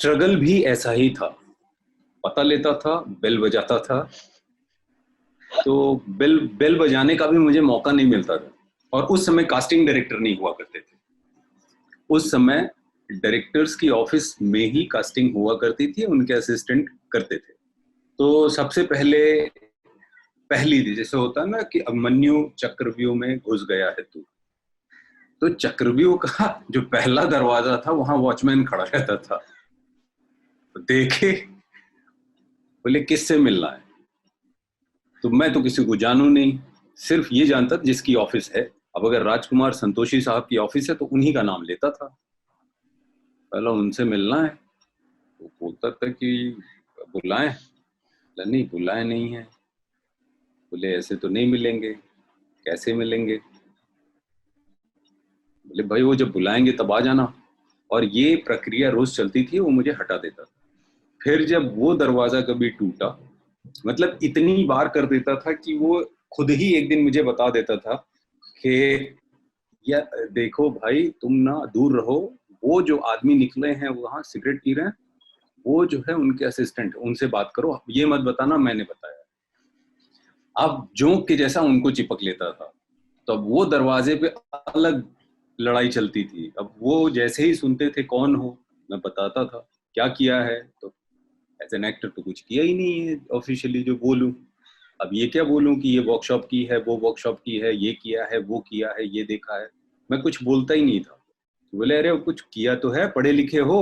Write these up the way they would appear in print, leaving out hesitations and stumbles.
Struggle भी ऐसा ही था। पता लेता था, बेल बजाता था, तो बेल बेल बजाने का भी मुझे मौका नहीं मिलता था। और उस समय कास्टिंग डायरेक्टर नहीं हुआ करते थे। उस समय डायरेक्टर्स की ऑफिस में ही कास्टिंग हुआ करती थी, उनके असिस्टेंट करते थे। तो सबसे पहले पहली थी, जैसे होता है ना कि अभिमन्यु चक्रव्यूह में घुस गया है तू, तो चक्रव्यूह का जो पहला दरवाजा था वहां वॉचमैन खड़ा रहता था। तो देखे, बोले किससे मिलना है? तो मैं तो किसी को जानू नहीं, सिर्फ ये जानता था जिसकी ऑफिस है। अब अगर राजकुमार संतोषी साहब की ऑफिस है तो उन्हीं का नाम लेता था। पहला उनसे मिलना है, वो बोलता था कि बुलाएं? नहीं, बुलाए नहीं है। बोले ऐसे तो नहीं मिलेंगे। कैसे मिलेंगे? बोले भाई वो जब बुलाएंगे तब आ जाना। और ये प्रक्रिया रोज चलती थी, वो मुझे हटा देता था। फिर जब वो दरवाजा कभी टूटा, मतलब इतनी बार कर देता था कि वो खुद ही एक दिन मुझे बता देता था कि या देखो भाई, तुम ना दूर रहो, वो जो आदमी निकले हैं वहां सिगरेट पी रहे हैं, वो जो है उनके असिस्टेंट, उनसे बात करो, ये मत बताना मैंने बताया। अब जोंक के जैसा उनको चिपक लेता था। तो अब वो दरवाजे पे अलग लड़ाई चलती थी। अब वो जैसे ही सुनते थे कौन हो, मैं बताता था क्या किया है। तो एज एन एक्टर तो कुछ किया ही नहीं है ऑफिशियली जो बोलूं। अब ये क्या बोलूं कि ये वर्कशॉप की है, वो वर्कशॉप की है, ये किया है, वो किया है, ये देखा है। मैं कुछ बोलता ही नहीं था। तो बोले अरे कुछ किया तो है, पढ़े लिखे हो।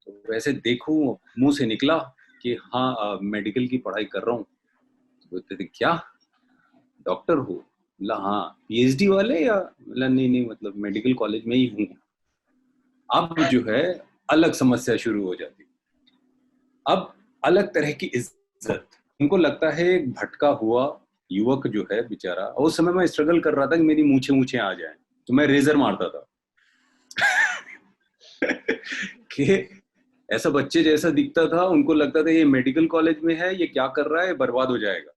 तो वैसे देखूं, मुंह से निकला कि हाँ मेडिकल की पढ़ाई कर रहा हूँ। तो बोलते थे क्या, डॉक्टर हो? बोला हाँ। पीएचडी वाले या? बोला नहीं नहीं, मतलब मेडिकल कॉलेज में ही हूँ। अब जो है अलग समस्या शुरू हो जाती। अब अलग तरह की इज्जत। उनको लगता है एक भटका हुआ युवक जो है बेचारा, और उस समय मैं स्ट्रगल कर रहा था कि मेरी मूछें मूछें आ जाएं, तो मैं रेजर मारता था कि ऐसा बच्चे जैसा दिखता था। उनको लगता था ये मेडिकल कॉलेज में है, ये क्या कर रहा है, बर्बाद हो जाएगा।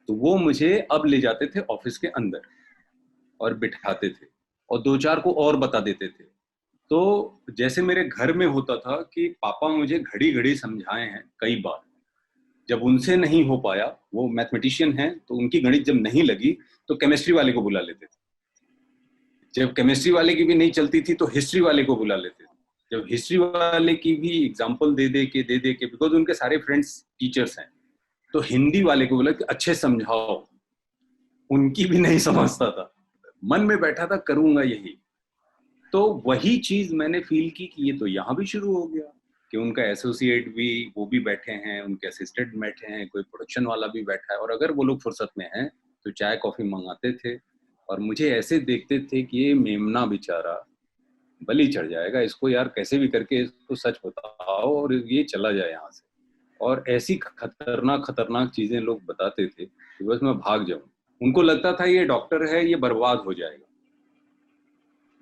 तो वो मुझे अब ले जाते थे ऑफिस के अंदर और बिठाते थे, और दो चार को और बता देते थे। तो जैसे मेरे घर में होता था कि पापा मुझे घड़ी घड़ी समझाए हैं कई बार। जब उनसे नहीं हो पाया, वो मैथमेटिशियन हैं, तो उनकी गणित जब नहीं लगी तो केमिस्ट्री वाले को बुला लेते थे। जब केमिस्ट्री वाले की भी नहीं चलती थी तो हिस्ट्री वाले को बुला लेते थे। जब हिस्ट्री वाले की भी एग्जाम्पल दे दे के बिकॉज उनके सारे फ्रेंड्स टीचर्स हैं, तो हिंदी वाले को बोला कि अच्छे समझाओ। उनकी भी नहीं समझता था। मन में बैठा था करूंगा यही। तो वही चीज मैंने फील की कि ये तो यहाँ भी शुरू हो गया, कि उनका एसोसिएट भी, वो भी बैठे हैं, उनके असिस्टेंट बैठे हैं, कोई प्रोडक्शन वाला भी बैठा है, और अगर वो लोग फुर्सत में हैं तो चाय कॉफी मंगाते थे। और मुझे ऐसे देखते थे कि ये मेमना बेचारा बलि चढ़ जाएगा, इसको यार कैसे भी करके इसको सच बताओ और ये चला जाए यहाँ से। और ऐसी खतरनाक खतरनाक चीजें लोग बताते थे कि बस मैं भाग जाऊं। उनको लगता था ये डॉक्टर है, ये बर्बाद हो जाएगा।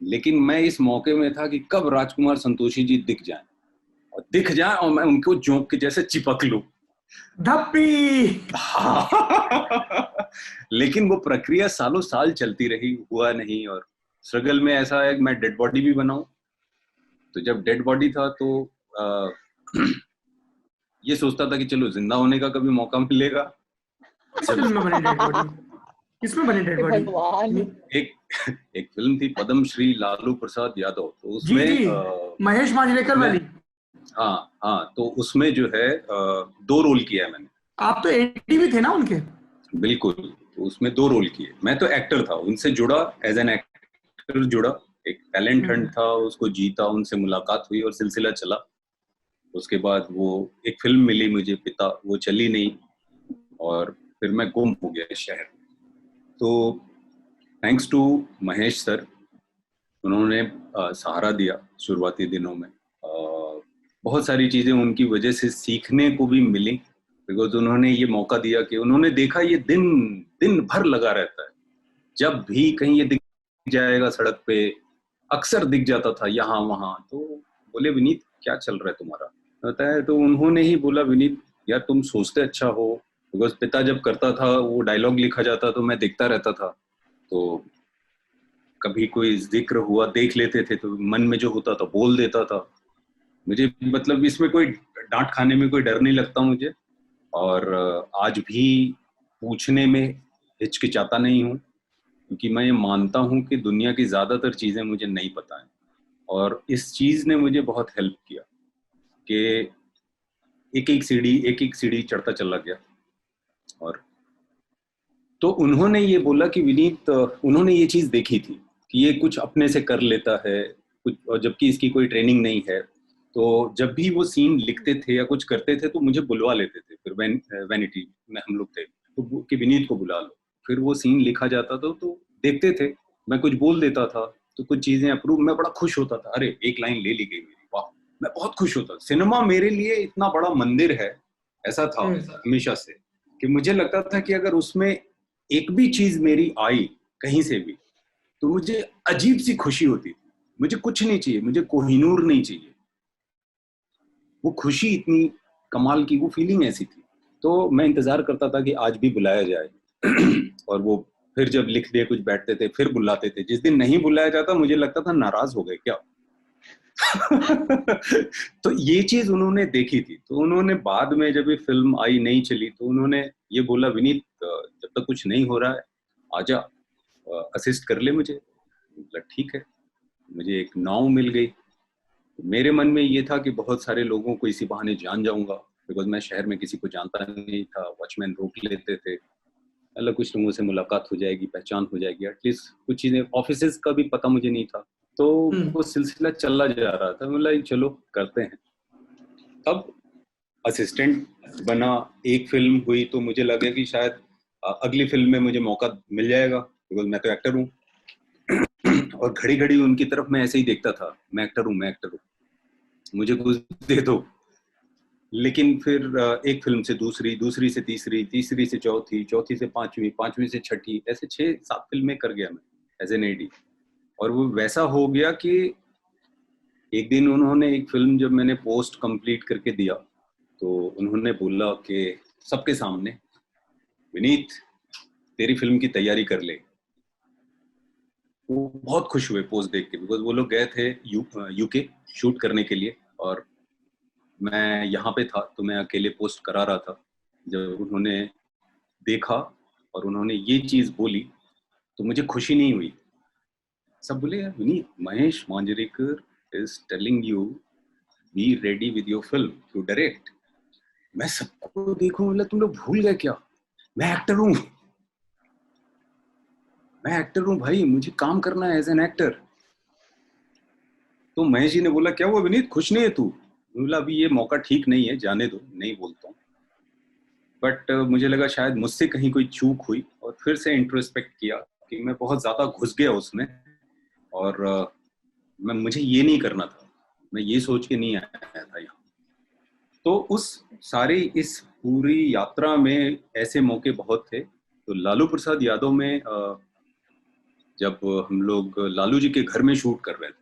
लेकिन मैं इस मौके में था कि कब राजकुमार संतोषी जी दिख जाएं, और दिख जाएं और मैं उनको जोंक के जैसे चिपक लूं। धप्पी। लेकिन वो प्रक्रिया सालों साल चलती रही, हुआ नहीं। और स्ट्रगल में ऐसा है कि मैं डेड बॉडी भी बनाऊं। तो जब डेड बॉडी था तो आ, ये सोचता था कि चलो जिंदा होने का कभी मौका मिलेगा। किस जब फिल्म में बनी डेड बॉडी? किसमें बनी डेड हे बॉडी? भगवान। एक एक फिल्म थी पद्म श्री लालू प्रसाद यादव, तो जी उसमें जी, महेश मांजरेकर उसमें वाली। हाँ हाँ, तो उसमें जो है दो रोल किया है मैंने। आप तो एडी भी थे ना उनके? बिल्कुल, तो उसमें दो रोल किए। मैं तो एक्टर था, उनसे जुड़ा, एज एन एक्टर जुड़ा। एक टैलेंट हंट था, उसको जीता, उनसे मुलाकात हुई और सिलसिला चला। उसके बाद वो एक फिल्म मिली मुझे, पिता, वो चली नहीं। और फिर मैं गुम हो गया इस शहर में। तो थैंक्स टू महेश सर, उन्होंने सहारा दिया शुरुआती दिनों में। बहुत सारी चीजें उनकी वजह से सीखने को भी मिली, बिकॉज उन्होंने ये मौका दिया कि उन्होंने देखा ये दिन दिन भर लगा रहता है। जब भी कहीं ये दिख जाएगा सड़क पे, अक्सर दिख जाता था यहाँ वहां। तो बोले विनीत क्या चल रहा है तुम्हारा, होता है। तो उन्होंने ही बोला विनीत यार तुम सोचते अच्छा हो। बिकॉज पिता जब करता था, वो डायलॉग लिखा जाता तो मैं देखता रहता था। तो कभी कोई जिक्र हुआ देख लेते थे, तो मन में जो होता था बोल देता था। मुझे मतलब इसमें कोई डांट खाने में कोई डर नहीं लगता मुझे, और आज भी पूछने में हिचकिचाता नहीं हूँ, क्योंकि मैं ये मानता हूँ कि दुनिया की ज्यादातर चीजें मुझे नहीं पता है। और इस चीज ने मुझे बहुत हेल्प किया कि एक एक सीढ़ी चढ़ता चला गया। और तो उन्होंने ये बोला कि विनीत, उन्होंने ये चीज देखी थी कि ये कुछ अपने से कर लेता है कुछ, और जबकि इसकी कोई ट्रेनिंग नहीं है। तो जब भी वो सीन लिखते थे या कुछ करते थे तो मुझे बुलवा लेते थे, फिर वैनिटी में हम लोग थे तो कि विनीत को बुला लो। फिर वो सीन लिखा जाता था तो देखते थे, मैं कुछ बोल देता था तो कुछ चीजें अप्रूव, मैं बड़ा खुश होता था, अरे एक लाइन ले ली गई मेरी, वाह। मैं बहुत खुश होता। सिनेमा मेरे लिए इतना बड़ा मंदिर है, ऐसा था हमेशा से, कि मुझे लगता था कि अगर उसमें एक भी चीज मेरी आई कहीं से भी तो मुझे अजीब सी खुशी होती थी। मुझे कुछ नहीं चाहिए, मुझे कोहिनूर नहीं चाहिए, वो खुशी इतनी कमाल की, वो फीलिंग ऐसी थी। तो मैं इंतजार करता था कि आज भी बुलाया जाए और वो फिर जब लिख दे कुछ बैठते थे फिर बुलाते थे। जिस दिन नहीं बुलाया जाता मुझे लगता था नाराज हो गए क्या। तो ये चीज उन्होंने देखी थी, तो उन्होंने बाद में जब ये फिल्म आई नहीं चली तो उन्होंने ये बोला, विनीत जब तक कुछ नहीं हो रहा है आजा, असिस्ट कर ले मुझे। मतलब ठीक है, मुझे एक नाव मिल गई। मेरे मन में ये था कि बहुत सारे लोगों को इसी बहाने जान जाऊंगा, बिकॉज मैं शहर में किसी को जानता नहीं था, वॉचमैन रोक लेते थे, मतलब कुछ लोगों से मुलाकात हो जाएगी, पहचान हो जाएगी, एटलीस्ट कुछ चीजें, ऑफिसेज का भी पता मुझे नहीं था। तो वो सिलसिला चला जा रहा था, मतलब चलो करते हैं। तब असिस्टेंट बना, एक फिल्म हुई तो मुझे लगा कि शायद अगली फिल्म में मुझे मौका मिल जाएगा, बिकॉज मैं तो एक्टर हूँ। और घड़ी घड़ी उनकी तरफ मैं ऐसे ही देखता था, मैं एक्टर हूँ, मैं एक्टर हूँ, मुझे कुछ दे दो। लेकिन फिर एक फिल्म से दूसरी, दूसरी से तीसरी, तीसरी से चौथी, चौथी से पांचवी, पांचवी से छठी, ऐसे 6-7 फिल्में कर गया मैं एज एन एडी। और वो वैसा हो गया कि एक दिन उन्होंने एक फिल्म जब मैंने पोस्ट कंप्लीट करके दिया तो उन्होंने बोला कि सबके सामने, विनीत तेरी फिल्म की तैयारी कर ले। वो बहुत खुश हुए पोस्ट देख के, बिकॉज वो लोग गए थे यूके शूट करने के लिए और मैं यहाँ पे था, तो मैं अकेले पोस्ट करा रहा था। जब उन्होंने देखा और उन्होंने ये चीज बोली तो मुझे खुशी नहीं हुई। सब बोले, Vineet, Mahesh Manjrekar is telling you be ready with your film to direct. मैं सबको देखूं, बोला तुम लोग भूल गए क्या, मैं एक्टर हूँ, मैं एक्टर हूँ भाई, मुझे काम करना है एज एन एक्टर। तो महेश जी ने बोला, क्या हुआ विनीत, खुश नहीं है तू? बोला अभी ये मौका ठीक नहीं है, जाने दो, नहीं बोलता हूँ। बट मुझे लगा शायद मुझसे कहीं कोई चूक हुई, और फिर से इंट्रोस्पेक्ट किया कि मैं बहुत ज्यादा घुस गया उसमें, और मुझे ये नहीं करना था, मैं ये सोच के नहीं आया था यहाँ। तो उस सारी इस पूरी यात्रा में ऐसे मौके बहुत थे। तो लालू प्रसाद यादव में जब हम लोग लालू जी के घर में शूट कर रहे थे,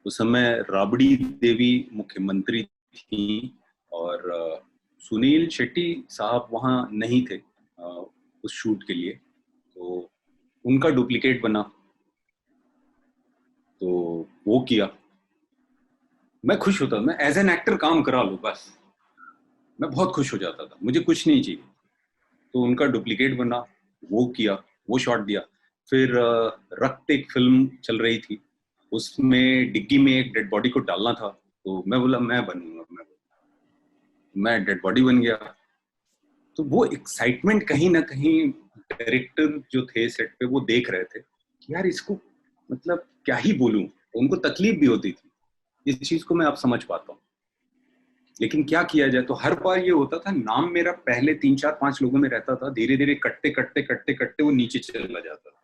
उस समय राबड़ी देवी मुख्यमंत्री थी और सुनील शेट्टी साहब वहाँ नहीं थे उस शूट के लिए, तो उनका डुप्लीकेट बना, तो वो किया। मैं खुश होता, मैं एज एन एक्टर काम करा लूं बस, मैं बहुत खुश हो जाता था, मुझे कुछ नहीं चाहिए। तो उनका डुप्लीकेट बना, वो किया, वो शॉट दिया। फिर रक्त एक फिल्म चल रही थी, उसमें डिग्गी में एक डेड बॉडी को डालना था, तो मैं बोला मैं बनूंगा, मैं डेड बॉडी बन गया। तो वो एक्साइटमेंट कहीं ना कहीं डायरेक्टर जो थे सेट पे वो देख रहे थे कि यार इसको, मतलब क्या ही बोलूं, उनको तकलीफ भी होती थी। इस चीज को मैं अब समझ पाता हूँ, लेकिन क्या किया जाए। तो हर बार ये होता था, नाम मेरा पहले 3-4-5 लोगों में रहता था, धीरे धीरे कटते कटते कटते कटते वो नीचे चला जाता था,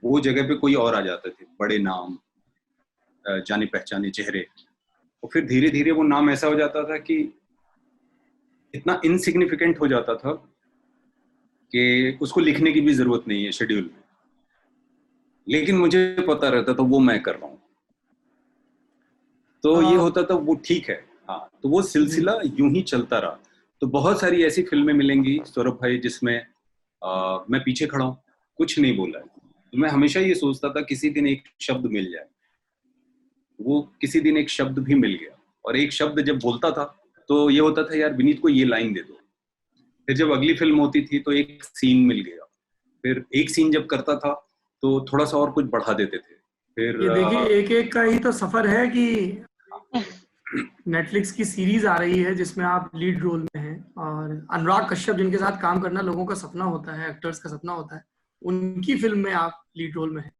वो जगह पे कोई और आ जाते थे, बड़े नाम, जाने पहचाने चेहरे। और फिर धीरे धीरे वो नाम ऐसा हो जाता था कि इतना इनसिग्निफिकेंट हो जाता था कि उसको लिखने की भी जरूरत नहीं है शेड्यूल में, लेकिन मुझे पता रहता था वो मैं कर रहा हूँ। तो ये होता था, वो ठीक है। हाँ, तो वो सिलसिला यूं ही चलता रहा। तो बहुत सारी ऐसी फिल्में मिलेंगी सौरभ भाई जिसमें मैं पीछे खड़ा हूँ, कुछ नहीं बोला है, तो मैं हमेशा ये सोचता था किसी दिन एक शब्द मिल जाए। वो किसी दिन एक शब्द भी मिल गया, और एक शब्द जब बोलता था तो ये होता था यार विनीत को ये लाइन दे दो। फिर जब अगली फिल्म होती थी तो एक सीन मिल गया, फिर एक सीन जब करता था तो थोड़ा सा और कुछ बढ़ा देते थे। फिर ये देखिए एक एक का ही तो सफर है कि नेटफ्लिक्स की सीरीज आ रही है जिसमें आप लीड रोल में हैं, और अनुराग कश्यप जिनके साथ काम करना लोगों का सपना होता है, एक्टर्स का सपना होता है, उनकी फिल्म में आप लीड रोल में हैं।